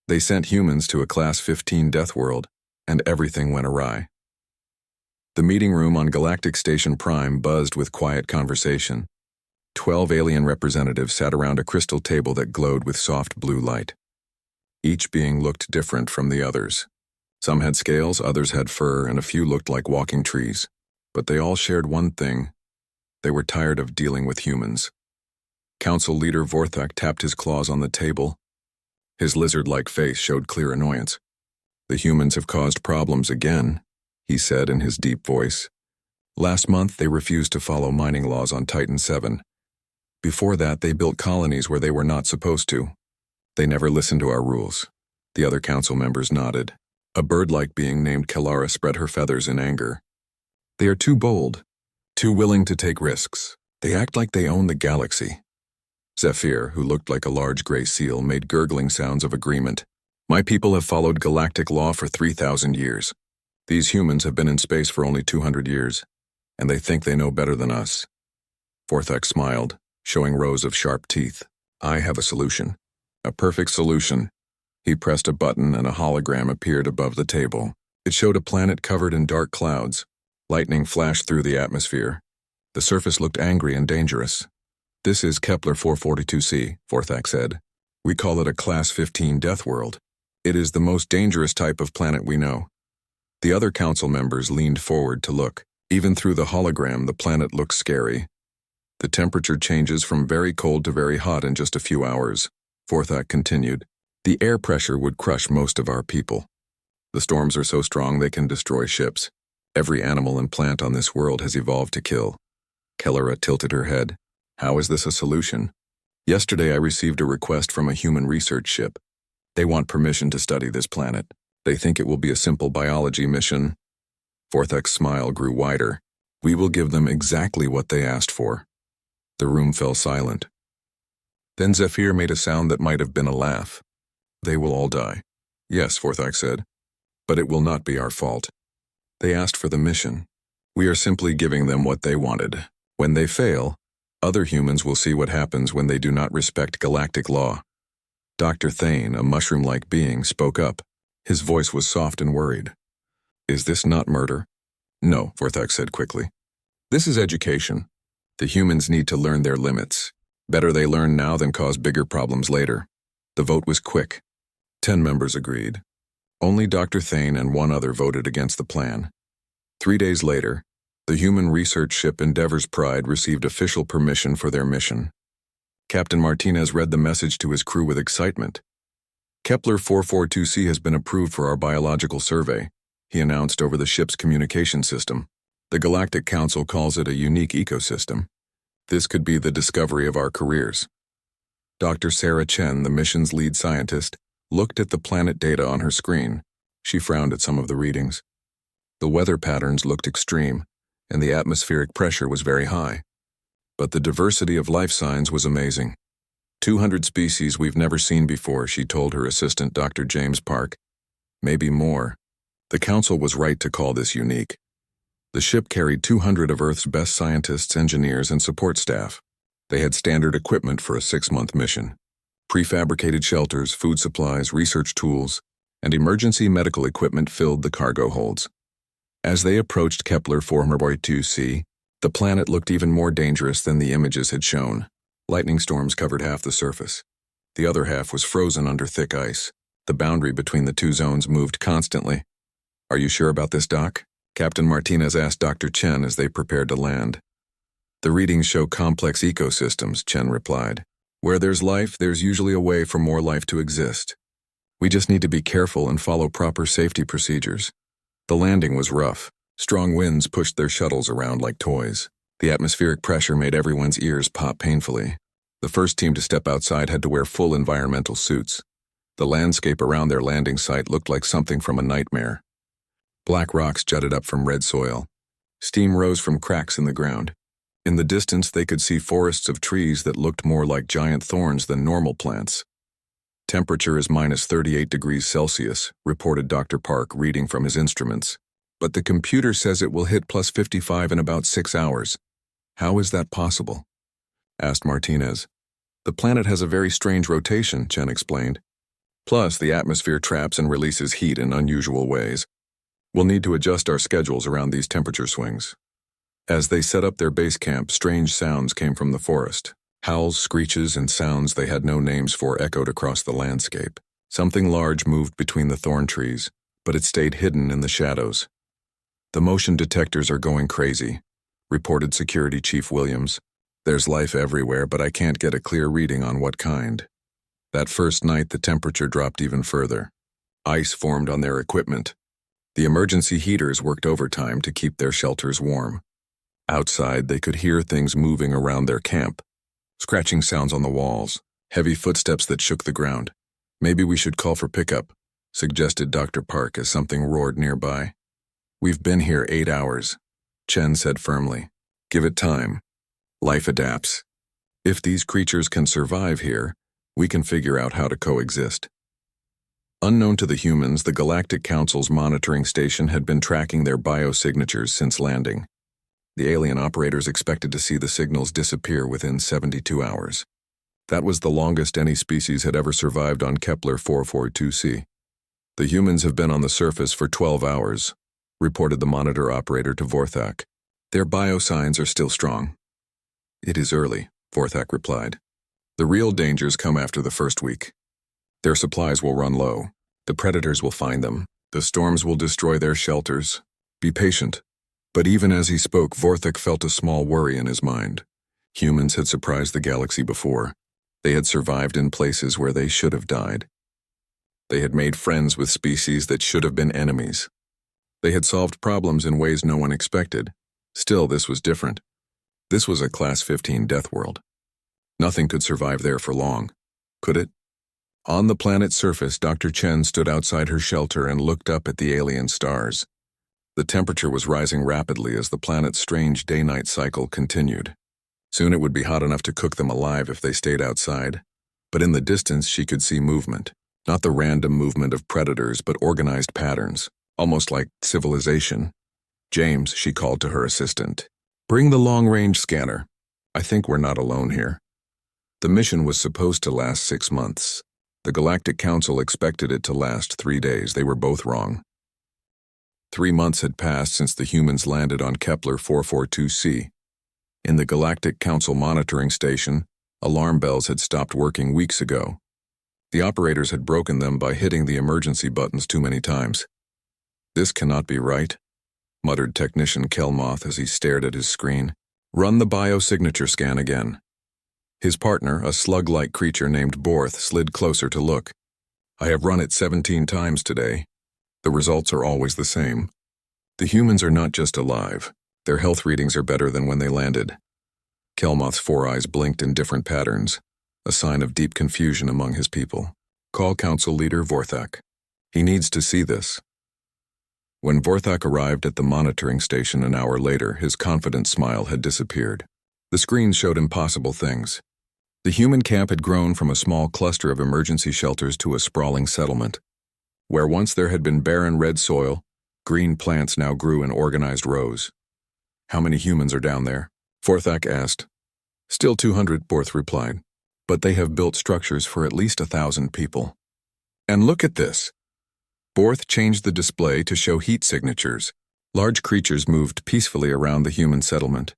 They sent humans to a Class 15 death world, and everything went awry. The meeting room on Galactic Station Prime buzzed with quiet conversation. 12 alien representatives sat around a crystal table that glowed with soft blue light. Each being looked different from the others. Some had scales, others had fur, and a few looked like walking trees. But they all shared one thing. They were tired of dealing with humans. Council leader Vorthak tapped his claws on the table. His lizard-like face showed clear annoyance. "The humans have caused problems again," he said in his deep voice. "Last month, they refused to follow mining laws on Titan 7. Before that, they built colonies where they were not supposed to. They never listened to our rules." The other council members nodded. A bird-like being named Kalara spread her feathers in anger. "They are too bold, too willing to take risks. They act like they own the galaxy." Zephyr, who looked like a large gray seal, made gurgling sounds of agreement. "My people have followed galactic law for 3,000 years. These humans have been in space for only 200 years, and they think they know better than us." Vorthak smiled, showing rows of sharp teeth. "I have a solution. A perfect solution." He pressed a button and a hologram appeared above the table. It showed a planet covered in dark clouds. Lightning flashed through the atmosphere. The surface looked angry and dangerous. "This is Kepler 442c, Vorthak said. "We call it a Class 15 death world. It is the most dangerous type of planet we know." The other council members leaned forward to look. Even through the hologram, the planet looked scary. "The temperature changes from very cold to very hot in just a few hours," Vorthak continued. "The air pressure would crush most of our people. The storms are so strong they can destroy ships. Every animal and plant on this world has evolved to kill." Kellara tilted her head. "How is this a solution?" "Yesterday I received a request from a human research ship. They want permission to study this planet. They think it will be a simple biology mission." Vorthak's smile grew wider. "We will give them exactly what they asked for." The room fell silent. Then Zephyr made a sound that might have been a laugh. "They will all die." "Yes," Vorthak said. "But it will not be our fault. They asked for the mission. We are simply giving them what they wanted. When they fail, other humans will see what happens when they do not respect galactic law." Dr. Thane, a mushroom-like being, spoke up. His voice was soft and worried. "Is this not murder?" "No," Vorthak said quickly. "This is education. The humans need to learn their limits. Better they learn now than cause bigger problems later." The vote was quick. 10 members agreed. Only Dr. Thane and one other voted against the plan. 3 days later, the human research ship Endeavor's Pride received official permission for their mission. Captain Martinez read the message to his crew with excitement. "Kepler 442c has been approved for our biological survey," he announced over the ship's communication system. "The Galactic Council calls it a unique ecosystem. This could be the discovery of our careers." Dr. Sarah Chen, the mission's lead scientist, looked at the planet data on her screen. She frowned at some of the readings. The weather patterns looked extreme, and the atmospheric pressure was very high. But the diversity of life signs was amazing. 200 species we've never seen before, she told her assistant Dr. James Park. Maybe more. The council was right to call this unique. The ship carried 200 of Earth's best scientists, engineers, and support staff. They had standard equipment for a 6-month mission. Prefabricated shelters, food supplies, research tools, and emergency medical equipment filled the cargo holds. As they approached Kepler 442c, the planet looked even more dangerous than the images had shown. Lightning storms covered half the surface. The other half was frozen under thick ice. The boundary between the two zones moved constantly. "Are you sure about this, Doc?" Captain Martinez asked Dr. Chen as they prepared to land. "The readings show complex ecosystems," Chen replied. "Where there's life, there's usually a way for more life to exist. We just need to be careful and follow proper safety procedures." The landing was rough. Strong winds pushed their shuttles around like toys. The atmospheric pressure made everyone's ears pop painfully. The first team to step outside had to wear full environmental suits. The landscape around their landing site looked like something from a nightmare. Black rocks jutted up from red soil. Steam rose from cracks in the ground. In the distance, they could see forests of trees that looked more like giant thorns than normal plants. "Temperature is minus 38 degrees Celsius, reported Dr. Park, reading from his instruments. "But the computer says it will hit plus 55 in about 6 hours. How is that possible?" asked Martinez. "The planet has a very strange rotation," Chen explained. Plus, the atmosphere traps and releases heat in unusual ways. We'll need to adjust our schedules around these temperature swings. As they set up their base camp, strange sounds came from the forest. Howls, screeches, and sounds they had no names for echoed across the landscape. Something large moved between the thorn trees, but it stayed hidden in the shadows. "The motion detectors are going crazy," reported Security Chief Williams. "There's life everywhere, but I can't get a clear reading on what kind." That first night, the temperature dropped even further. Ice formed on their equipment. The emergency heaters worked overtime to keep their shelters warm. Outside, they could hear things moving around their camp. Scratching sounds on the walls, heavy footsteps that shook the ground. "Maybe we should call for pickup," suggested Dr. Park as something roared nearby. "We've been here 8 hours," Chen said firmly. "Give it time. Life adapts. If these creatures can survive here, we can figure out how to coexist." Unknown to the humans, the Galactic Council's monitoring station had been tracking their biosignatures since landing. The alien operators expected to see the signals disappear within 72 hours. That was the longest any species had ever survived on Kepler 442c. "The humans have been on the surface for 12 hours, reported the monitor operator to Vorthak. "Their biosigns are still strong." "It is early," Vorthak replied. "The real dangers come after the first week. Their supplies will run low. The predators will find them. The storms will destroy their shelters. Be patient." But even as he spoke, Vorthak felt a small worry in his mind. Humans had surprised the galaxy before. They had survived in places where they should have died. They had made friends with species that should have been enemies. They had solved problems in ways no one expected. Still, this was different. This was a Class 15 death world. Nothing could survive there for long, could it? On the planet's surface, Dr. Chen stood outside her shelter and looked up at the alien stars. The temperature was rising rapidly as the planet's strange day-night cycle continued. Soon it would be hot enough to cook them alive if they stayed outside. But in the distance, she could see movement. Not the random movement of predators, but organized patterns, almost like civilization. "James," she called to her assistant, "bring the long-range scanner. I think we're not alone here." The mission was supposed to last 6 months. The Galactic Council expected it to last 3 days. They were both wrong. 3 months had passed since the humans landed on Kepler 442c. In the Galactic Council monitoring station, alarm bells had stopped working weeks ago. The operators had broken them by hitting the emergency buttons too many times. "This cannot be right," muttered Technician Kelmoth as he stared at his screen. "Run the biosignature scan again." His partner, a slug-like creature named Borth, slid closer to look. "I have run it 17 times today. The results are always the same. The humans are not just alive. Their health readings are better than when they landed." Kelmoth's 4 eyes blinked in different patterns, a sign of deep confusion among his people. "Call Council Leader Vorthak. He needs to see this." When Vorthak arrived at the monitoring station an hour later, his confident smile had disappeared. The screens showed impossible things. The human camp had grown from a small cluster of emergency shelters to a sprawling settlement. Where once there had been barren red soil, green plants now grew in organized rows. "How many humans are down there?" Vorthak asked. "Still 200, Borth replied. "But they have built structures for at least 1,000 people." "And look at this." Borth changed the display to show heat signatures. Large creatures moved peacefully around the human settlement.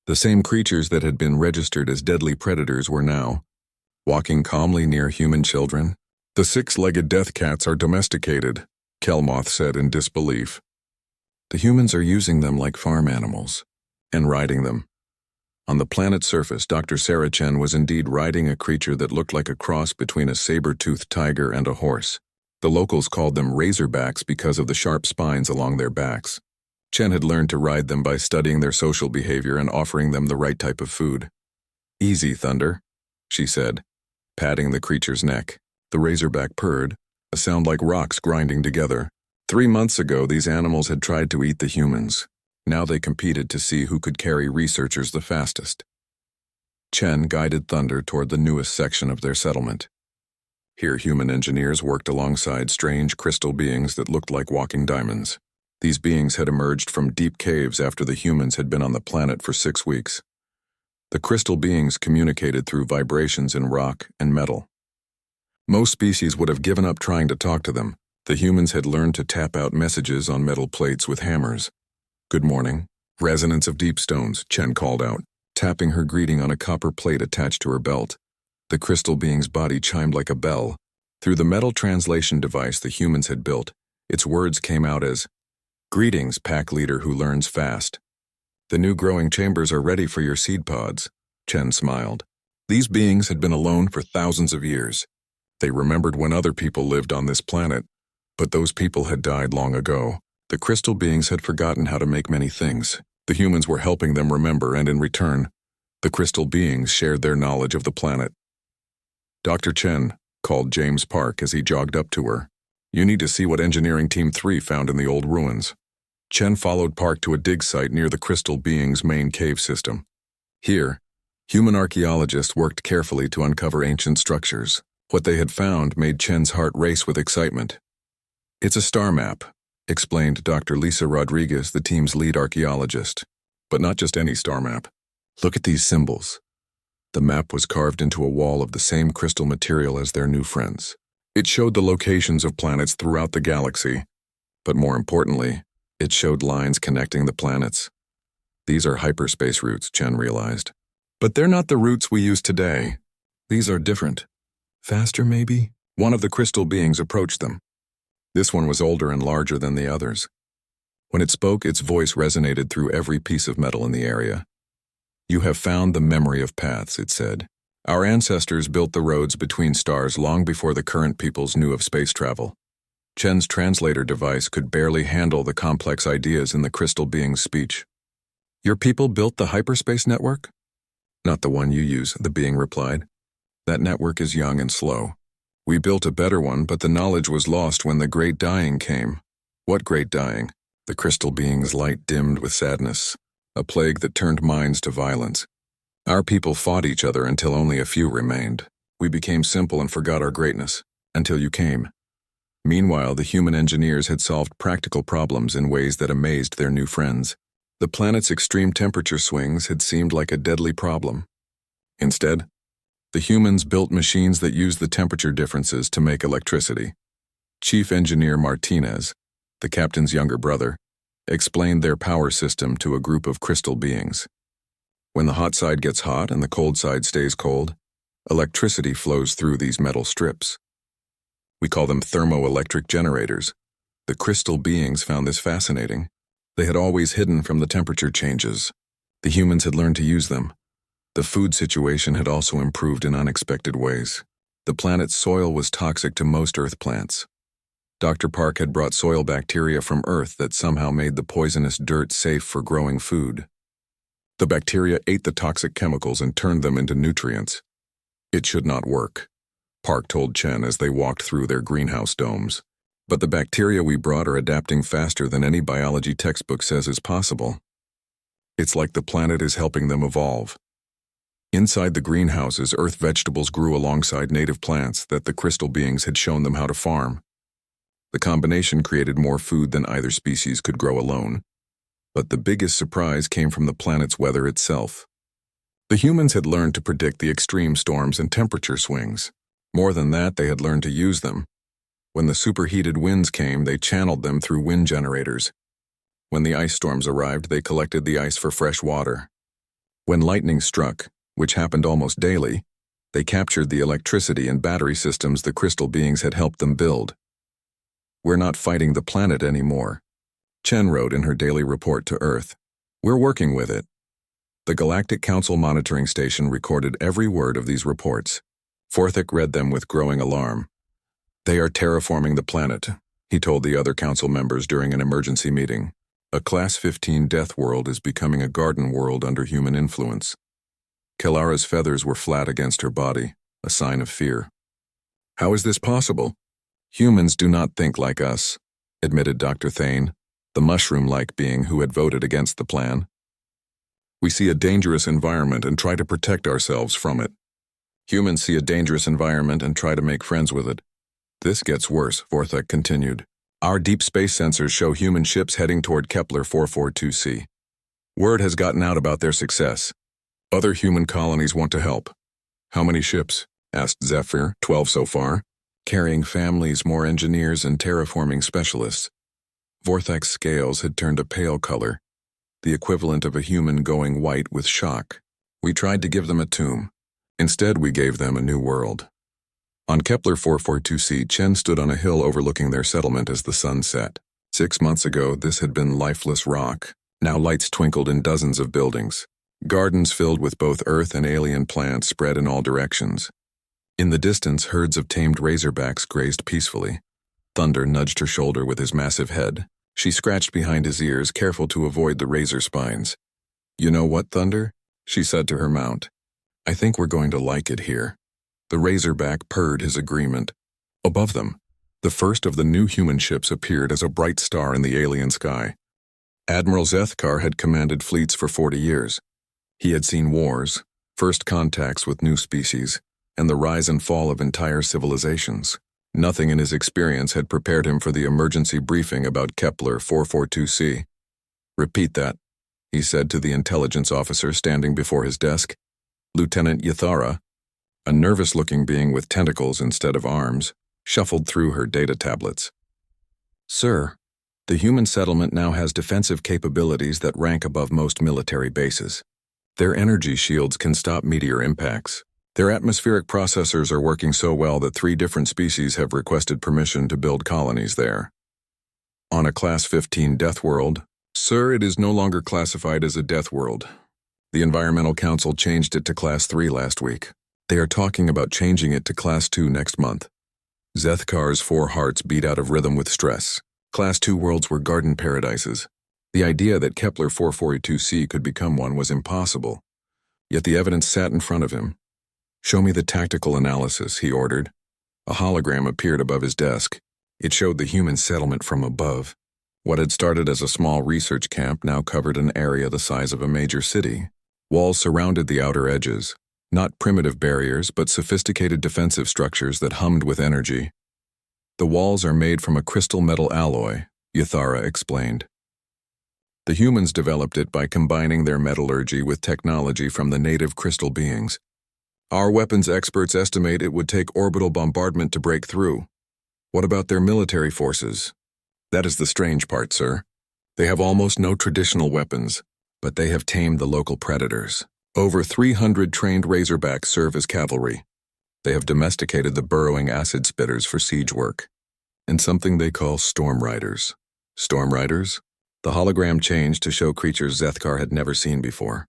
The same creatures that had been registered as deadly predators were now walking calmly near human children. "The 6-legged death cats are domesticated," Kelmoth said in disbelief. "The humans are using them like farm animals and riding them." On the planet's surface, Dr. Saracen was indeed riding a creature that looked like a cross between a saber-toothed tiger and a horse. The locals called them razorbacks because of the sharp spines along their backs. Chen had learned to ride them by studying their social behavior and offering them the right type of food. "Easy, Thunder," she said, patting the creature's neck. The razorback purred, a sound like rocks grinding together. 3 months ago, these animals had tried to eat the humans. Now they competed to see who could carry researchers the fastest. Chen guided Thunder toward the newest section of their settlement. Here, human engineers worked alongside strange crystal beings that looked like walking diamonds. These beings had emerged from deep caves after the humans had been on the planet for 6 weeks. The crystal beings communicated through vibrations in rock and metal. Most species would have given up trying to talk to them. The humans had learned to tap out messages on metal plates with hammers. "Good morning." "Resonance of deep stones," Chen called out, tapping her greeting on a copper plate attached to her belt. The crystal being's body chimed like a bell. Through the metal translation device the humans had built, its words came out as, "Greetings, pack leader who learns fast. The new growing chambers are ready for your seed pods." Chen smiled. These beings had been alone for thousands of years. They remembered when other people lived on this planet, but those people had died long ago. The crystal beings had forgotten how to make many things. The humans were helping them remember, and in return, the crystal beings shared their knowledge of the planet. "Dr. Chen," called James Park as he jogged up to her. "You need to see what Engineering Team 3 found in the old ruins." Chen followed Park to a dig site near the crystal being's main cave system. Here, human archaeologists worked carefully to uncover ancient structures. What they had found made Chen's heart race with excitement. "It's a star map," explained Dr. Lisa Rodriguez, the team's lead archaeologist. "But not just any star map. Look at these symbols." The map was carved into a wall of the same crystal material as their new friends. It showed the locations of planets throughout the galaxy, but more importantly, it showed lines connecting the planets. "These are hyperspace routes," Chen realized. "But they're not the routes we use today. These are different. Faster, maybe?" One of the crystal beings approached them. This one was older and larger than the others. When it spoke, its voice resonated through every piece of metal in the area. "You have found the memory of paths," it said. "Our ancestors built the roads between stars long before the current peoples knew of space travel." Chen's translator device could barely handle the complex ideas in the crystal being's speech. "Your people built the hyperspace network?" "Not the one you use," the being replied. "That network is young and slow. We built a better one, but the knowledge was lost when the Great Dying came." "What Great Dying?" The crystal being's light dimmed with sadness. "A plague that turned minds to violence. Our people fought each other until only a few remained. We became simple and forgot our greatness, until you came." Meanwhile, the human engineers had solved practical problems in ways that amazed their new friends. The planet's extreme temperature swings had seemed like a deadly problem. Instead, the humans built machines that used the temperature differences to make electricity. Chief Engineer Martinez, the captain's younger brother, explained their power system to a group of crystal beings. When the hot side gets hot and the cold side stays cold, electricity flows through these metal strips. We call them thermoelectric generators. The crystal beings found this fascinating. They had always hidden from the temperature changes. The humans had learned to use them. The food situation had also improved in unexpected ways. The planet's soil was toxic to most Earth plants. Dr. Park had brought soil bacteria from Earth that somehow made the poisonous dirt safe for growing food. The bacteria ate the toxic chemicals and turned them into nutrients. "It should not work," Park told Chen as they walked through their greenhouse domes. "But the bacteria we brought are adapting faster than any biology textbook says is possible. It's like the planet is helping them evolve." Inside the greenhouses, Earth vegetables grew alongside native plants that the crystal beings had shown them how to farm. The combination created more food than either species could grow alone. But the biggest surprise came from the planet's weather itself. The humans had learned to predict the extreme storms and temperature swings. More than that, they had learned to use them. When the superheated winds came, they channeled them through wind generators. When the ice storms arrived, they collected the ice for fresh water. When lightning struck, which happened almost daily, they captured the electricity and battery systems the crystal beings had helped them build. "We're not fighting the planet anymore," Chen wrote in her daily report to Earth. "We're working with it." The Galactic Council monitoring station recorded every word of these reports. Forthick read them with growing alarm. "They are terraforming the planet," he told the other council members during an emergency meeting. "A Class 15 death world is becoming a garden world under human influence." Kelara's feathers were flat against her body, a sign of fear. "How is this possible?" "Humans do not think like us," admitted Dr. Thane, the mushroom-like being who had voted against the plan. "We see a dangerous environment and try to protect ourselves from it. Humans see a dangerous environment and try to make friends with it. This gets worse," Forthek continued. "Our deep space sensors show human ships heading toward Kepler 442c. Word has gotten out about their success. Other human colonies want to help." "How many ships?" asked Zephyr. 12 so far." carrying families, more engineers, and terraforming specialists. Vorthak's scales had turned a pale color, the equivalent of a human going white with shock. We tried to give them a tomb. Instead, we gave them a new world. On Kepler 442c, Chen stood on a hill overlooking their settlement as the sun set. 6 months ago, this had been lifeless rock. Now lights twinkled in dozens of buildings. Gardens filled with both earth and alien plants spread in all directions. In the distance, herds of tamed razorbacks grazed peacefully. Thunder nudged her shoulder with his massive head. She scratched behind his ears, careful to avoid the razor spines. "You know what, Thunder?" she said to her mount. "I think we're going to like it here." The razorback purred his agreement. Above them, the first of the new human ships appeared as a bright star in the alien sky. Admiral Zethkar had commanded fleets for 40 years. He had seen wars, first contacts with new species, and the rise and fall of entire civilizations. Nothing in his experience had prepared him for the emergency briefing about Kepler 442c. "Repeat that," he said to the intelligence officer standing before his desk. Lieutenant Yathara, a nervous-looking being with tentacles instead of arms, shuffled through her data tablets. "Sir, the human settlement now has defensive capabilities that rank above most military bases. Their energy shields can stop meteor impacts. Their atmospheric processors are working so well that 3 different species have requested permission to build colonies there. On a Class 15 death world, sir, it is no longer classified as a death world. The Environmental Council changed it to Class 3 last week. They are talking about changing it to Class 2 next month." Zethkar's 4 hearts beat out of rhythm with stress. Class 2 worlds were garden paradises. The idea that Kepler 442c could become one was impossible. Yet the evidence sat in front of him. "Show me the tactical analysis," he ordered. A hologram appeared above his desk. It showed the human settlement from above. What had started as a small research camp now covered an area the size of a major city. Walls surrounded the outer edges. Not primitive barriers, but sophisticated defensive structures that hummed with energy. "The walls are made from a crystal metal alloy," Yathara explained. "The humans developed it by combining their metallurgy with technology from the native crystal beings. Our weapons experts estimate it would take orbital bombardment to break through. What about their military forces?" "That is the strange part, sir. They have almost no traditional weapons, but they have tamed the local predators. Over 300 trained razorbacks serve as cavalry. They have domesticated the burrowing acid spitters for siege work. And something they call storm riders." "Storm riders?" The hologram changed to show creatures Zethkar had never seen before.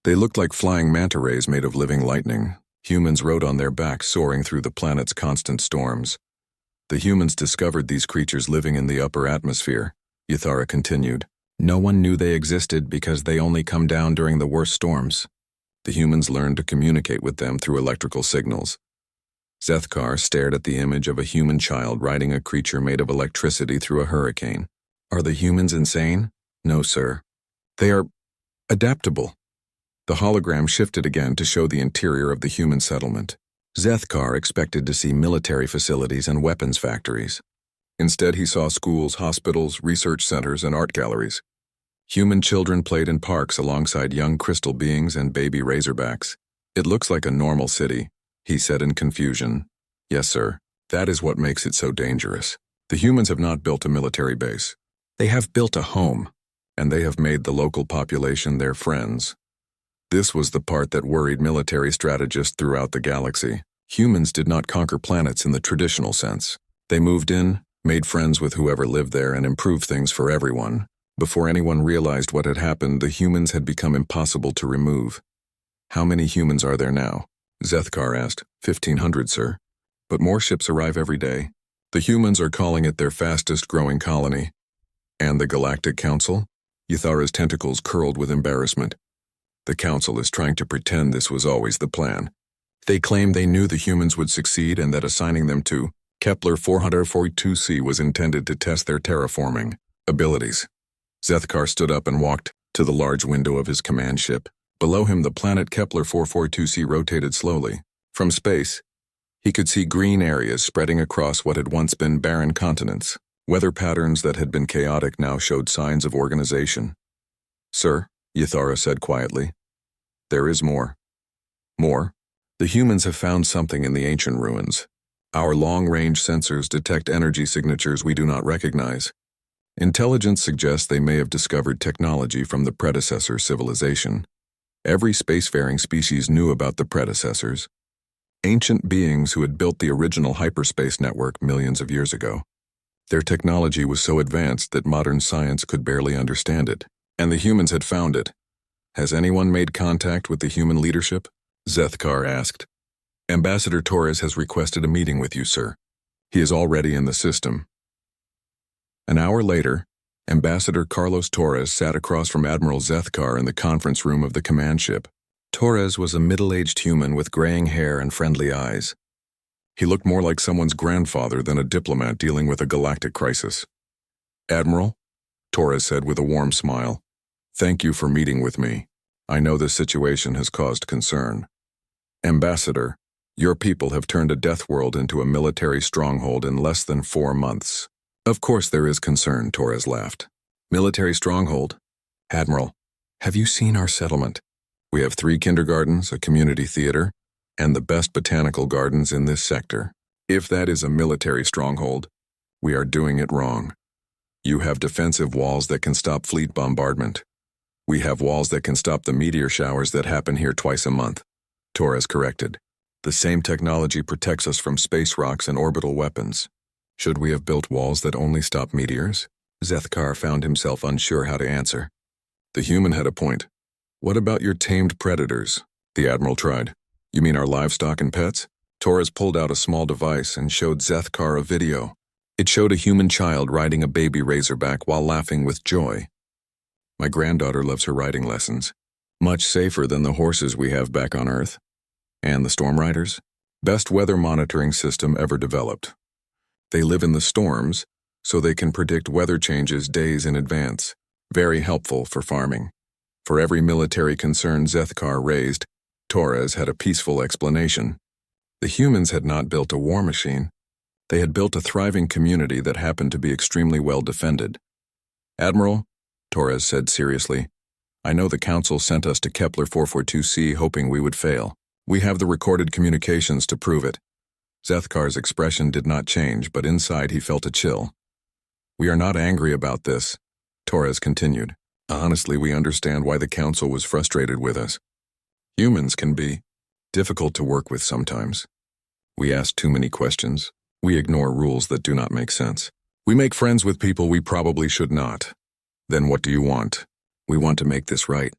They looked like flying manta rays made of living lightning. Humans rode on their backs, soaring through the planet's constant storms. "The humans discovered these creatures living in the upper atmosphere," Yathara continued. "No one knew they existed because they only come down during the worst storms. The humans learned to communicate with them through electrical signals." Zethkar stared at the image of a human child riding a creature made of electricity through a hurricane. "Are the humans insane?" "No, sir. They are adaptable." The hologram shifted again to show the interior of the human settlement. Zethkar expected to see military facilities and weapons factories. Instead, he saw schools, hospitals, research centers, and art galleries. Human children played in parks alongside young crystal beings and baby razorbacks. "It looks like a normal city," he said in confusion. "Yes, sir. That is what makes it so dangerous. The humans have not built a military base. They have built a home, and they have made the local population their friends." This was the part that worried military strategists throughout the galaxy. Humans did not conquer planets in the traditional sense. They moved in, made friends with whoever lived there, and improved things for everyone. Before anyone realized what had happened, the humans had become impossible to remove. "How many humans are there now?" Zethkar asked. 1,500, sir. But more ships arrive every day. The humans are calling it their fastest-growing colony. "And the Galactic Council?" Yathara's tentacles curled with embarrassment. "The Council is trying to pretend this was always the plan. They claim they knew the humans would succeed and that assigning them to Kepler 442c was intended to test their terraforming abilities." Zethkar stood up and walked to the large window of his command ship. Below him, the planet Kepler 442c rotated slowly. From space, he could see green areas spreading across what had once been barren continents. Weather patterns that had been chaotic now showed signs of organization. "Sir," Yathara said quietly, "there is more." "More?" "The humans have found something in the ancient ruins. Our long-range sensors detect energy signatures we do not recognize. Intelligence suggests they may have discovered technology from the predecessor civilization. Every spacefaring species knew about the predecessors, ancient beings who had built the original hyperspace network millions of years ago. Their technology was so advanced that modern science could barely understand it, and the humans had found it. Has anyone made contact with the human leadership? Zethkar asked. Ambassador Torres has requested a meeting with you, sir. He is already in the system. An hour later, Ambassador Carlos Torres sat across from Admiral Zethkar in the conference room of the command ship. Torres was a middle-aged human with graying hair and friendly eyes. He looked more like someone's grandfather than a diplomat dealing with a galactic crisis. Admiral, Torres said with a warm smile, thank you for meeting with me. I know this situation has caused concern. Ambassador, your people have turned a death world into a military stronghold in less than 4 months. Of course there is concern, Torres laughed. Military stronghold? Admiral, have you seen our settlement? We have 3 kindergartens, a community theater, and the best botanical gardens in this sector. If that is a military stronghold, we are doing it wrong. You have defensive walls that can stop fleet bombardment. We have walls that can stop the meteor showers that happen here twice a month. Torres corrected. The same technology protects us from space rocks and orbital weapons. Should we have built walls that only stop meteors? Zethkar found himself unsure how to answer. The human had a point. What about your tamed predators? The Admiral tried. You mean our livestock and pets? Torres pulled out a small device and showed Zethkar a video. It showed a human child riding a baby razorback while laughing with joy. My granddaughter loves her riding lessons. Much safer than the horses we have back on Earth. And the storm riders? Best weather monitoring system ever developed. They live in the storms, so they can predict weather changes days in advance. Very helpful for farming. For every military concern Zethkar raised, Torres had a peaceful explanation. The humans had not built a war machine. They had built a thriving community that happened to be extremely well defended. Admiral, Torres said seriously, I know the Council sent us to Kepler 442c hoping we would fail. We have the recorded communications to prove it. Zethkar's expression did not change, but inside he felt a chill. We are not angry about this, Torres continued. Honestly, we understand why the Council was frustrated with us. Humans can be difficult to work with sometimes. We ask too many questions. We ignore rules that do not make sense. We make friends with people we probably should not. Then what do you want? We want to make this right.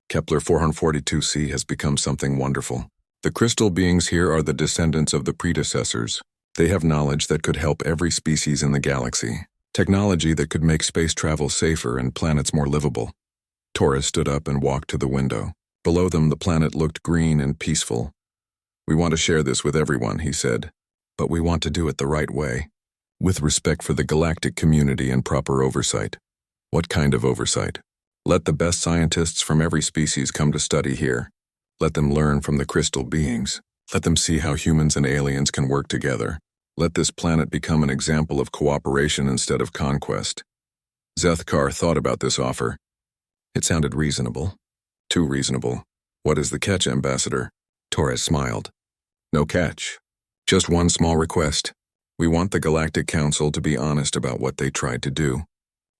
Kepler 442c has become something wonderful. The crystal beings here are the descendants of the predecessors. They have knowledge that could help every species in the galaxy. Technology that could make space travel safer and planets more livable. Torres stood up and walked to the window. Below them, the planet looked green and peaceful. We want to share this with everyone, he said, but we want to do it the right way, with respect for the galactic community and proper oversight. What kind of oversight? Let the best scientists from every species come to study here. Let them learn from the crystal beings. Let them see how humans and aliens can work together. Let this planet become an example of cooperation instead of conquest. Zethkar thought about this offer. It sounded reasonable. Too reasonable. What is the catch, Ambassador? Torres smiled. No catch. Just one small request. We want the Galactic Council to be honest about what they tried to do.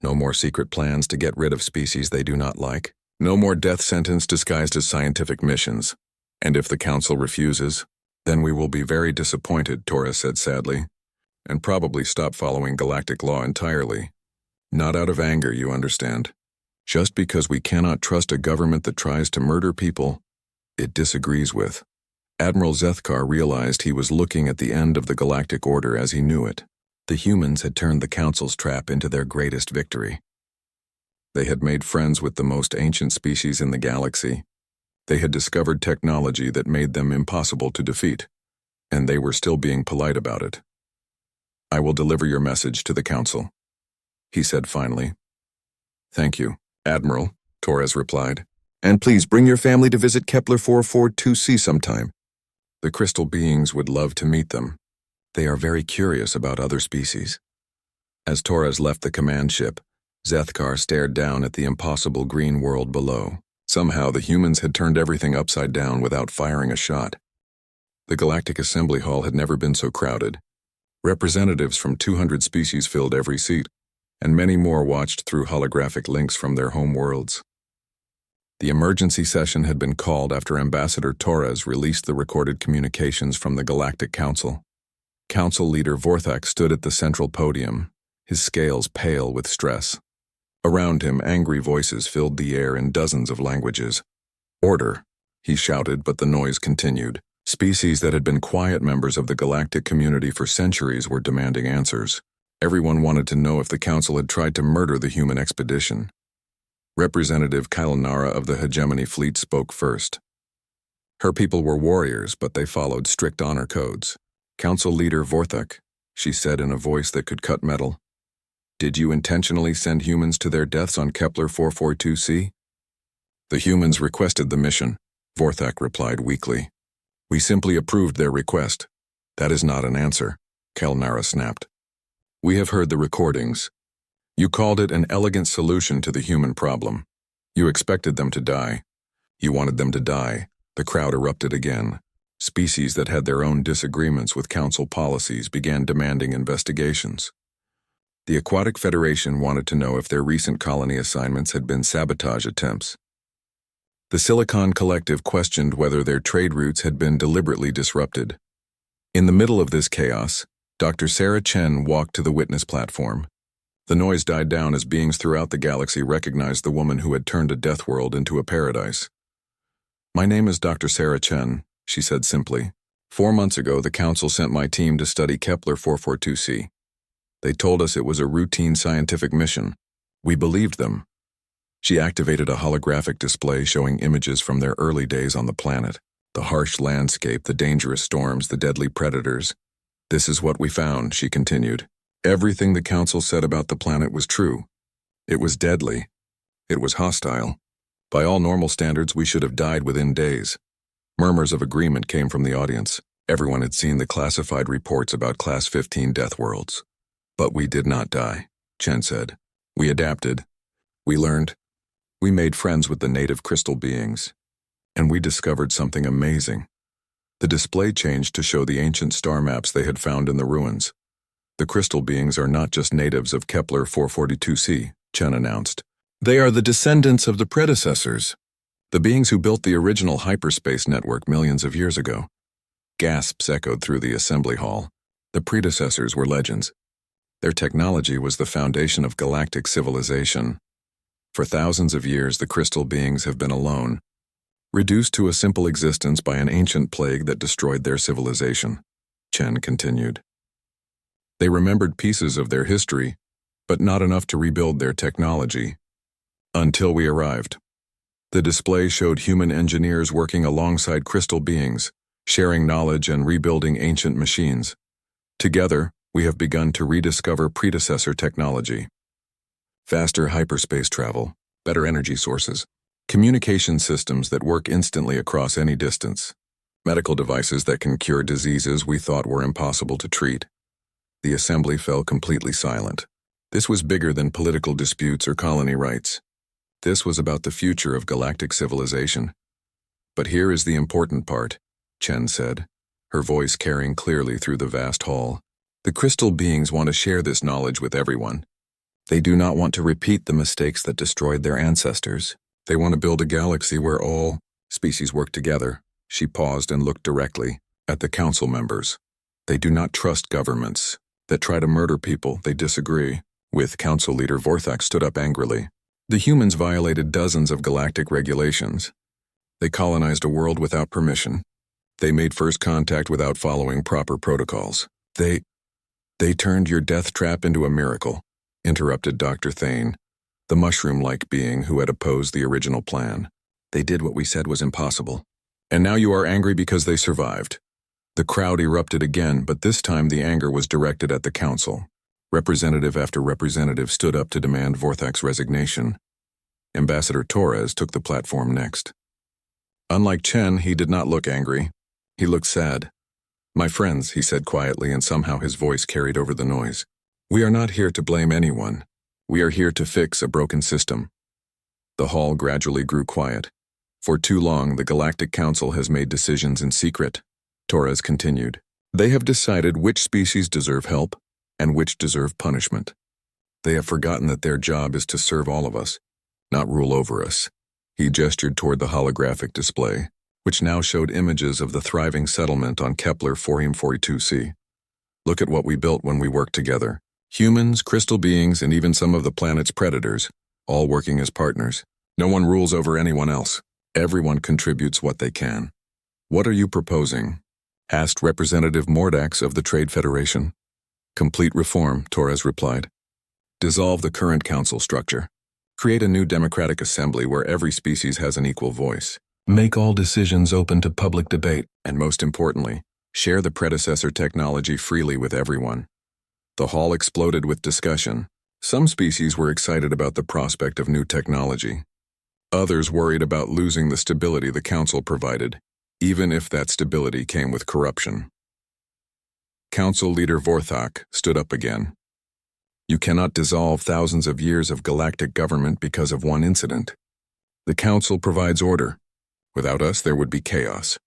No more secret plans to get rid of species they do not like. No more death sentence disguised as scientific missions. And if the Council refuses, then we will be very disappointed, Torres said sadly, and probably stop following galactic law entirely. Not out of anger, you understand. Just because we cannot trust a government that tries to murder people it disagrees with. Admiral Zethkar realized he was looking at the end of the galactic order as he knew it. The humans had turned the Council's trap into their greatest victory. They had made friends with the most ancient species in the galaxy. They had discovered technology that made them impossible to defeat, and they were still being polite about it. I will deliver your message to the Council, he said finally. Thank you, Admiral, Torres replied. And please bring your family to visit Kepler 442c sometime. The crystal beings would love to meet them. They are very curious about other species. As Torres left the command ship, Zethkar stared down at the impossible green world below. Somehow the humans had turned everything upside down without firing a shot. The Galactic Assembly Hall had never been so crowded. Representatives from 200 species filled every seat, and many more watched through holographic links from their home worlds. The emergency session had been called after Ambassador Torres released the recorded communications from the Galactic Council. Council leader Vorthak stood at the central podium, his scales pale with stress. Around him, angry voices filled the air in dozens of languages. "Order," he shouted, but the noise continued. Species that had been quiet members of the galactic community for centuries were demanding answers. Everyone wanted to know if the Council had tried to murder the human expedition. Representative Kylanara of the Hegemony Fleet spoke first. Her people were warriors, but they followed strict honor codes. "Council leader Vorthak," she said in a voice that could cut metal, "did you intentionally send humans to their deaths on Kepler 442c? "The humans requested the mission," Vorthak replied weakly. "We simply approved their request." "That is not an answer," Kylanara snapped. "We have heard the recordings. You called it an elegant solution to the human problem. You expected them to die. You wanted them to die." The crowd erupted again. Species that had their own disagreements with Council policies began demanding investigations. The Aquatic Federation wanted to know if their recent colony assignments had been sabotage attempts. The Silicon Collective questioned whether their trade routes had been deliberately disrupted. In the middle of this chaos, Dr. Sarah Chen walked to the witness platform. The noise died down as beings throughout the galaxy recognized the woman who had turned a death world into a paradise. "My name is Dr. Sarah Chen," she said simply. 4 months ago, the Council sent my team to study Kepler 442c. They told us it was a routine scientific mission. We believed them. She activated a holographic display showing images from their early days on the planet. The harsh landscape, the dangerous storms, the deadly predators. "This is what we found," she continued. "Everything the Council said about the planet was true. It was deadly. It was hostile. By all normal standards, we should have died within days." Murmurs of agreement came from the audience. Everyone had seen the classified reports about Class 15 death worlds. "But we did not die," Chen said. "We adapted. We learned. We made friends with the native crystal beings. And we discovered something amazing." The display changed to show the ancient star maps they had found in the ruins. "The crystal beings are not just natives of Kepler 442c, Chen announced. "They are the descendants of the predecessors, the beings who built the original hyperspace network millions of years ago." Gasps echoed through the assembly hall. The predecessors were legends. Their technology was the foundation of galactic civilization. For thousands of years, the crystal beings have been alone, reduced to a simple existence by an ancient plague that destroyed their civilization, Chen continued. They remembered pieces of their history, but not enough to rebuild their technology. Until we arrived. The display showed human engineers working alongside crystal beings, sharing knowledge and rebuilding ancient machines. Together, we have begun to rediscover predecessor technology. Faster hyperspace travel, better energy sources, communication systems that work instantly across any distance, medical devices that can cure diseases we thought were impossible to treat. The assembly fell completely silent. This was bigger than political disputes or colony rights. This was about the future of galactic civilization. "But here is the important part," Chen said, her voice carrying clearly through the vast hall. "The crystal beings want to share this knowledge with everyone. They do not want to repeat the mistakes that destroyed their ancestors. They want to build a galaxy where all species work together." She paused and looked directly at the council members. "They do not trust governments that try to murder people they disagree with." Council leader Vorthak stood up angrily. "The humans violated dozens of galactic regulations. They colonized a world without permission. They made first contact without following proper protocols. They turned your death trap into a miracle," interrupted Dr. Thane, the mushroom-like being who had opposed the original plan. "They did what we said was impossible. And now you are angry because they survived." The crowd erupted again, but this time the anger was directed at the council. Representative after representative stood up to demand Vorthak's resignation. Ambassador Torres took the platform next. Unlike Chen, he did not look angry. He looked sad. "My friends," he said quietly, and somehow his voice carried over the noise. "We are not here to blame anyone. We are here to fix a broken system." The hall gradually grew quiet. For too long, the Galactic Council has made decisions in secret. Torres continued. They have decided which species deserve help and which deserve punishment. They have forgotten that their job is to serve all of us, not rule over us. He gestured toward the holographic display, which now showed images of the thriving settlement on Kepler 442c. Look at what we built when we worked together. Humans, crystal beings, and even some of the planet's predators, all working as partners. No one rules over anyone else. Everyone contributes what they can. What are you proposing? Asked Representative Mordax of the Trade Federation. Complete reform, Torres replied. Dissolve the current council structure. Create a new democratic assembly where every species has an equal voice. Make all decisions open to public debate, and most importantly, share the predecessor technology freely with everyone. The hall exploded with discussion. Some species were excited about the prospect of new technology. Others worried about losing the stability the council provided, even if that stability came with corruption. Council leader Vorthak stood up again. You cannot dissolve thousands of years of galactic government because of one incident. The council provides order. Without us, there would be chaos.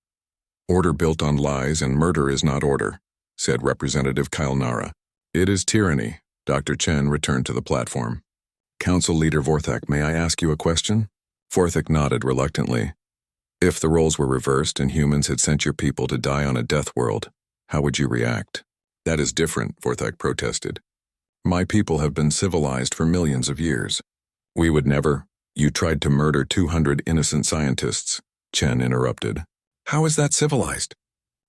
Order built on lies and murder is not order, said Representative Kailnara. It is tyranny. Dr. Chen returned to the platform. Council leader Vorthak, may I ask you a question? Vorthak nodded reluctantly. If the roles were reversed and humans had sent your people to die on a death world, how would you react? That is different, Vorthak protested. My people have been civilized for millions of years. We would never. You tried to murder 200 innocent scientists, Chen interrupted. How is that civilized?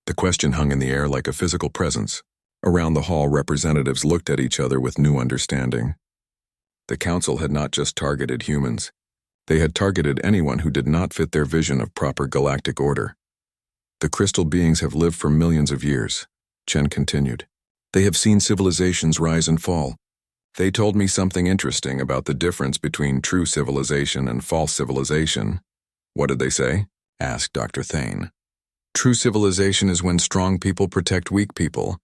The question hung in the air like a physical presence. Around the hall, representatives looked at each other with new understanding. The council had not just targeted humans. They had targeted anyone who did not fit their vision of proper galactic order. The crystal beings have lived for millions of years, Chen continued. They have seen civilizations rise and fall. They told me something interesting about the difference between true civilization and false civilization. What did they say? Asked Dr. Thane. True civilization is when strong people protect weak people.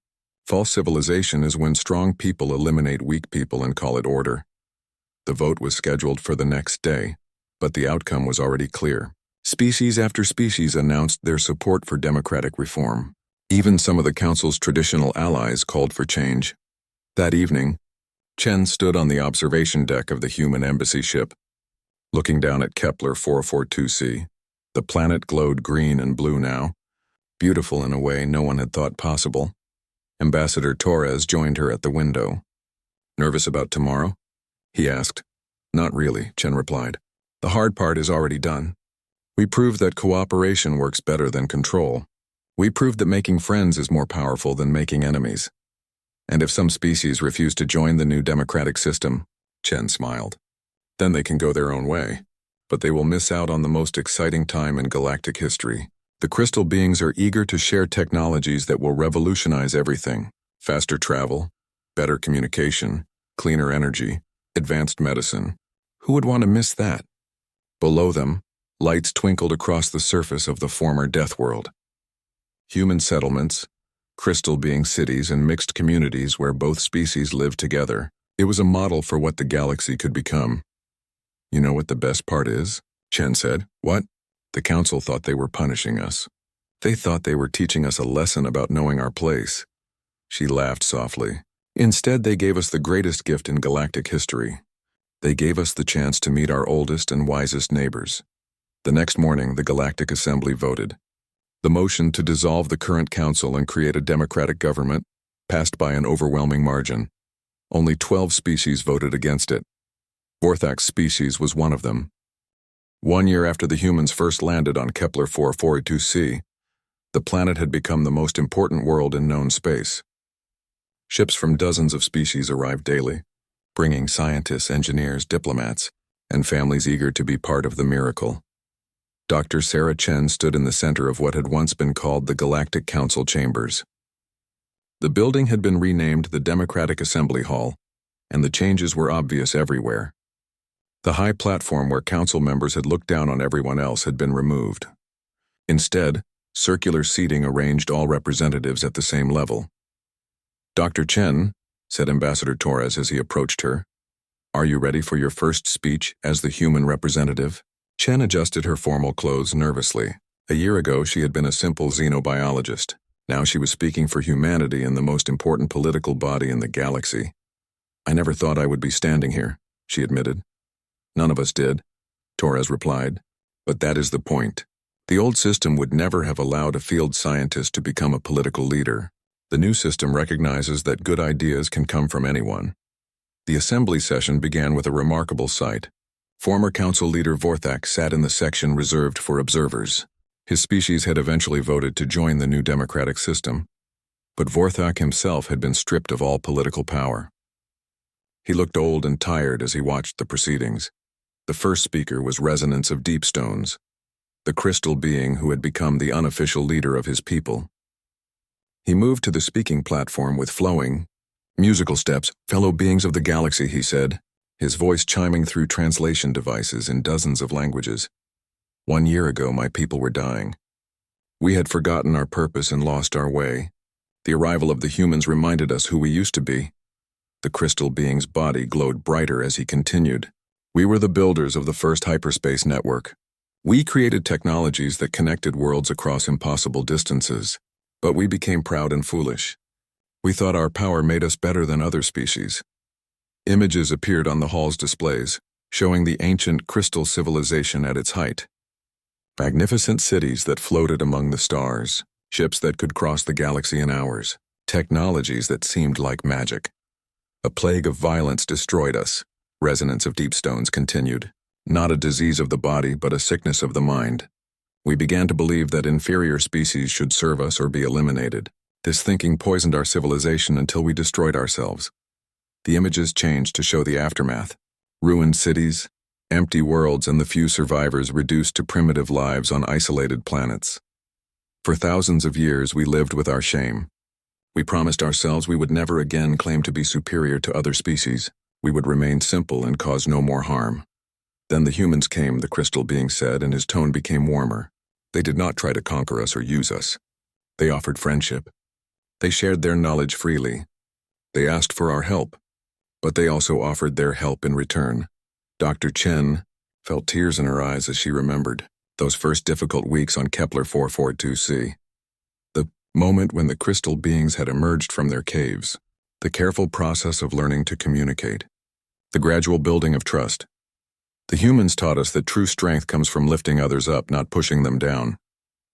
False civilization is when strong people eliminate weak people and call it order. The vote was scheduled for the next day, but the outcome was already clear. Species after species announced their support for democratic reform. Even some of the council's traditional allies called for change. That evening, Chen stood on the observation deck of the human embassy ship. Looking down at Kepler 442c, the planet glowed green and blue now, beautiful in a way no one had thought possible. Ambassador Torres joined her at the window. Nervous about tomorrow? He asked. Not really, Chen replied. The hard part is already done. We proved that cooperation works better than control. We proved that making friends is more powerful than making enemies. And if some species refuse to join the new democratic system, Chen smiled, then they can go their own way. But they will miss out on the most exciting time in galactic history. The crystal beings are eager to share technologies that will revolutionize everything. Faster travel, better communication, cleaner energy, advanced medicine. Who would want to miss that? Below them, lights twinkled across the surface of the former death world. Human settlements, crystal being cities and mixed communities where both species lived together. It was a model for what the galaxy could become. You know what the best part is? Chen said. What? The council thought they were punishing us. They thought they were teaching us a lesson about knowing our place. She laughed softly. Instead, they gave us the greatest gift in galactic history. They gave us the chance to meet our oldest and wisest neighbors. The next morning, the Galactic Assembly voted. The motion to dissolve the current council and create a democratic government passed by an overwhelming margin. Only 12 species voted against it. Vorthak's species was one of them. 1 year after the humans first landed on Kepler 442c, the planet had become the most important world in known space. Ships from dozens of species arrived daily, bringing scientists, engineers, diplomats, and families eager to be part of the miracle. Dr. Sarah Chen stood in the center of what had once been called the Galactic Council Chambers. The building had been renamed the Democratic Assembly Hall, and the changes were obvious everywhere. The high platform where council members had looked down on everyone else had been removed. Instead, circular seating arranged all representatives at the same level. Dr. Chen, said Ambassador Torres as he approached her, are you ready for your first speech as the human representative? Chen adjusted her formal clothes nervously. A year ago, she had been a simple xenobiologist. Now she was speaking for humanity in the most important political body in the galaxy. "I never thought I would be standing here," she admitted. "None of us did," Torres replied. "But that is the point. The old system would never have allowed a field scientist to become a political leader. The new system recognizes that good ideas can come from anyone." The assembly session began with a remarkable sight. Former council leader Vorthak sat in the section reserved for observers. His species had eventually voted to join the new democratic system, but Vorthak himself had been stripped of all political power. He looked old and tired as he watched the proceedings. The first speaker was Resonance of Deepstones, the crystal being who had become the unofficial leader of his people. He moved to the speaking platform with flowing, musical steps. "Fellow beings of the galaxy," he said, his voice chiming through translation devices in dozens of languages. "1 year ago, my people were dying. We had forgotten our purpose and lost our way. The arrival of the humans reminded us who we used to be." The crystal being's body glowed brighter as he continued. "We were the builders of the first hyperspace network. We created technologies that connected worlds across impossible distances, but we became proud and foolish. We thought our power made us better than other species." Images appeared on the hall's displays, showing the ancient crystal civilization at its height. Magnificent cities that floated among the stars, ships that could cross the galaxy in hours, technologies that seemed like magic. "A plague of violence destroyed us," Resonance of Deepstones continued. "Not a disease of the body, but a sickness of the mind. We began to believe that inferior species should serve us or be eliminated. This thinking poisoned our civilization until we destroyed ourselves." The images changed to show the aftermath. Ruined cities, empty worlds, and the few survivors reduced to primitive lives on isolated planets. For thousands of years we lived with our shame. We promised ourselves we would never again claim to be superior to other species. We would remain simple and cause no more harm. "Then the humans came," the crystal being said, and his tone became warmer. "They did not try to conquer us or use us. They offered friendship. They shared their knowledge freely. They asked for our help, but they also offered their help in return." Dr. Chen felt tears in her eyes as she remembered those first difficult weeks on Kepler 442c. The moment when the crystal beings had emerged from their caves. The careful process of learning to communicate. The gradual building of trust. "The humans taught us that true strength comes from lifting others up, not pushing them down."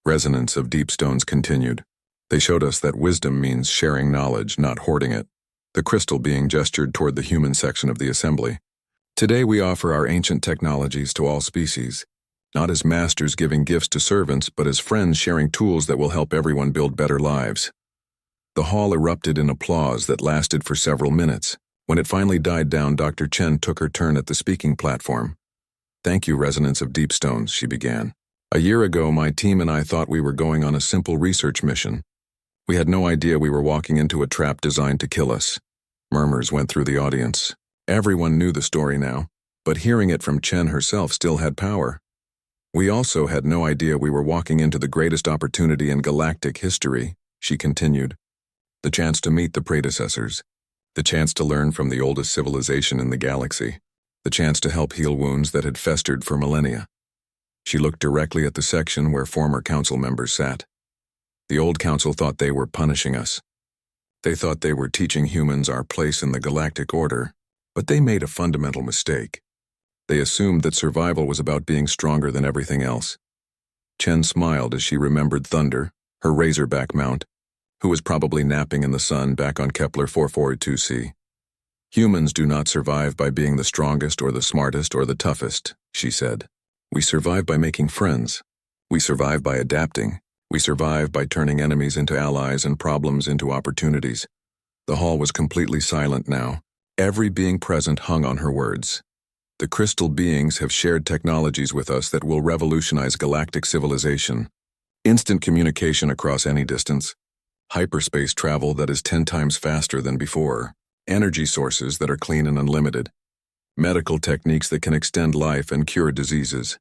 Resonance of Deepstones continued. "They showed us that wisdom means sharing knowledge, not hoarding it." The crystal being gestured toward the human section of the assembly. "Today we offer our ancient technologies to all species, not as masters giving gifts to servants, but as friends sharing tools that will help everyone build better lives." The hall erupted in applause that lasted for several minutes. When it finally died down, Dr. Chen took her turn at the speaking platform. "Thank you, Resonance of Deepstones," she began. "A year ago, my team and I thought we were going on a simple research mission. We had no idea we were walking into a trap designed to kill us." Murmurs went through the audience. Everyone knew the story now, but hearing it from Chen herself still had power. "We also had no idea we were walking into the greatest opportunity in galactic history," she continued. "The chance to meet the predecessors. The chance to learn from the oldest civilization in the galaxy. The chance to help heal wounds that had festered for millennia." She looked directly at the section where former council members sat. The old council thought they were punishing us. They thought they were teaching humans our place in the galactic order, but they made a fundamental mistake. They assumed that survival was about being stronger than everything else. Chen smiled as she remembered Thunder, her razorback mount, who was probably napping in the sun back on Kepler 442c. "Humans do not survive by being the strongest or the smartest or the toughest," she said. "We survive by making friends. We survive by adapting. We survive by turning enemies into allies and problems into opportunities." The hall was completely silent now. Every being present hung on her words. "The crystal beings have shared technologies with us that will revolutionize galactic civilization. Instant communication across any distance. Hyperspace travel that is 10 times faster than before. Energy sources that are clean and unlimited. Medical techniques that can extend life and cure diseases."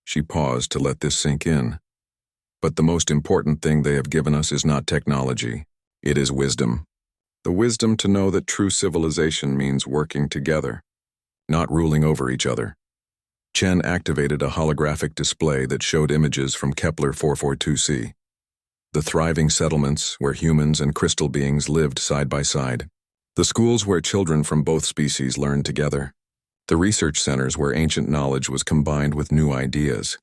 She paused to let this sink in. "But the most important thing they have given us is not technology. It is wisdom. The wisdom to know that true civilization means working together, not ruling over each other." Chen activated a holographic display that showed images from Kepler 442c. the thriving settlements where humans and crystal beings lived side by side, the schools where children from both species learned together, the research centers where ancient knowledge was combined with new ideas.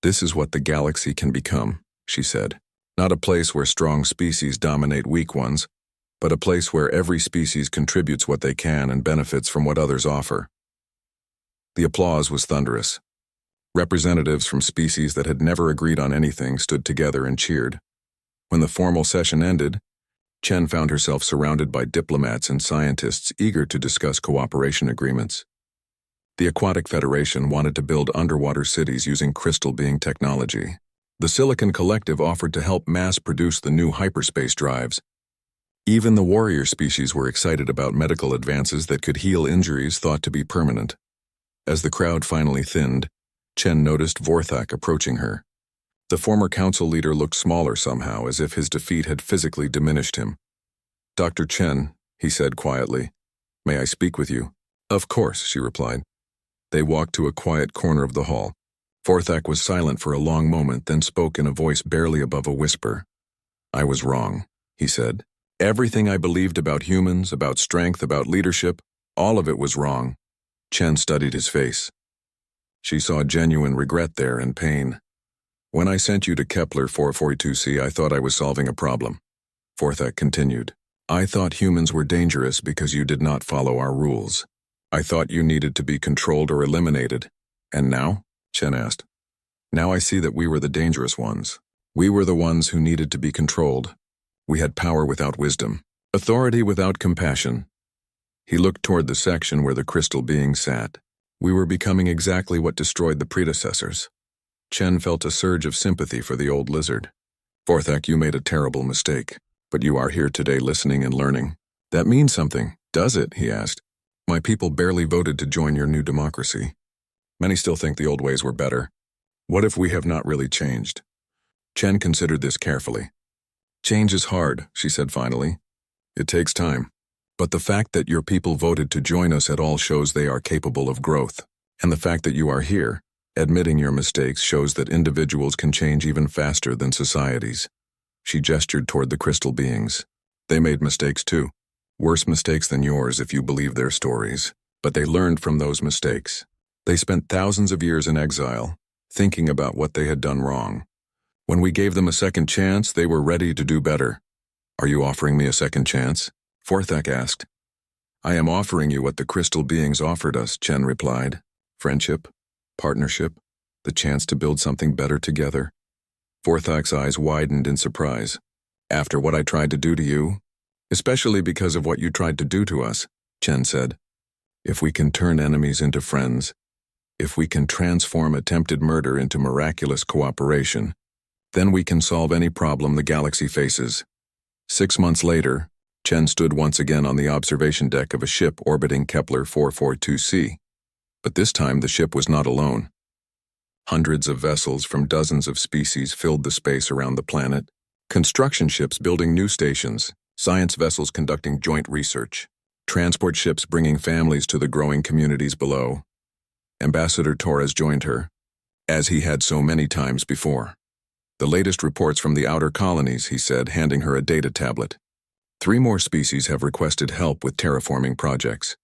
This is what the galaxy can become, she said. Not a place where strong species dominate weak ones, but a place where every species contributes what they can and benefits from what others offer. The applause was thunderous. Representatives from species that had never agreed on anything stood together and cheered. When the formal session ended, Chen found herself surrounded by diplomats and scientists eager to discuss cooperation agreements. The Aquatic Federation wanted to build underwater cities using crystal being technology. The Silicon Collective offered to help mass-produce the new hyperspace drives. Even the warrior species were excited about medical advances that could heal injuries thought to be permanent. As the crowd finally thinned, Chen noticed Vorthak approaching her. The former council leader looked smaller somehow, as if his defeat had physically diminished him. "Dr. Chen," he said quietly, "may I speak with you?" "Of course," she replied. They walked to a quiet corner of the hall. Vorthak was silent for a long moment, then spoke in a voice barely above a whisper. "I was wrong," he said. "Everything I believed about humans, about strength, about leadership, all of it was wrong." Chen studied his face. She saw genuine regret there and pain. "When I sent you to Kepler 442c, I thought I was solving a problem," Vorthak continued. "I thought humans were dangerous because you did not follow our rules. I thought you needed to be controlled or eliminated. And now?" Chen asked. "Now I see that we were the dangerous ones. We were the ones who needed to be controlled. We had power without wisdom, authority without compassion." He looked toward the section where the crystal being sat. "We were becoming exactly what destroyed the predecessors." Chen felt a surge of sympathy for the old lizard. "Vorthak, you made a terrible mistake, but you are here today listening and learning. That means something, does it?" he asked. "My people barely voted to join your new democracy. Many still think the old ways were better. What if we have not really changed?" Chen considered this carefully. "Change is hard," she said finally. "It takes time. But the fact that your people voted to join us at all shows they are capable of growth. And the fact that you are here, admitting your mistakes, shows that individuals can change even faster than societies." She gestured toward the crystal beings. "They made mistakes too. Worse mistakes than yours if you believe their stories. But they learned from those mistakes. They spent thousands of years in exile, thinking about what they had done wrong. When we gave them a second chance, they were ready to do better." "Are you offering me a second chance?" Vorthak asked. "I am offering you what the crystal beings offered us," Chen replied. "Friendship, partnership, the chance to build something better together." Vorthak's eyes widened in surprise. "After what I tried to do to you? Especially because of what you tried to do to us," Chen said. "If we can turn enemies into friends, if we can transform attempted murder into miraculous cooperation, then we can solve any problem the galaxy faces." 6 months later, Chen stood once again on the observation deck of a ship orbiting Kepler 442c. But this time the ship was not alone. Hundreds of vessels from dozens of species filled the space around the planet. Construction ships building new stations, science vessels conducting joint research, transport ships bringing families to the growing communities below. Ambassador Torres joined her, as he had so many times before. "The latest reports from the outer colonies," he said, handing her a data tablet. 3 more species have requested help with terraforming projects.